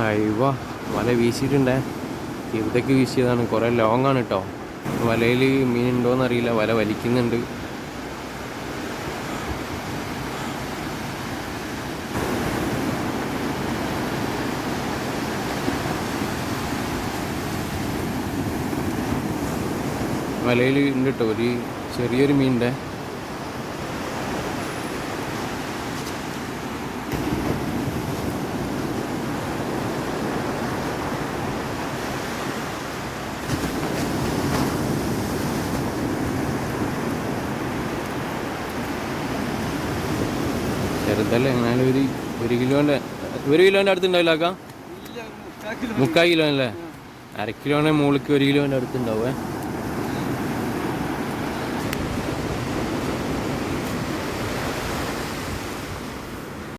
അയവ വല വീശിയിട്ടുണ്ടേ. ഇവിടേക്ക് വീശിയതാണ്. കുറേ ലോങ് ആണ് കേട്ടോ. വലയിൽ മീനുണ്ടോയെന്ന് അറിയില്ല. വല വലിക്കുന്നുണ്ട്. വലയിൽ ഉണ്ട് കേട്ടോ ഒരു ചെറിയൊരു മീനിൻ്റെ. ചെറുതല്ല, എങ്ങനെയാലും ഒരു കിലോൻ്റെ അടുത്തുണ്ടാവില്ല ആക്കാം. 3/4 കിലോ അല്ലേ? 1/2 കിലോൻ്റെ മുകളിലേക്ക് 1 കിലോൻ്റെ അടുത്തുണ്ടാവേ.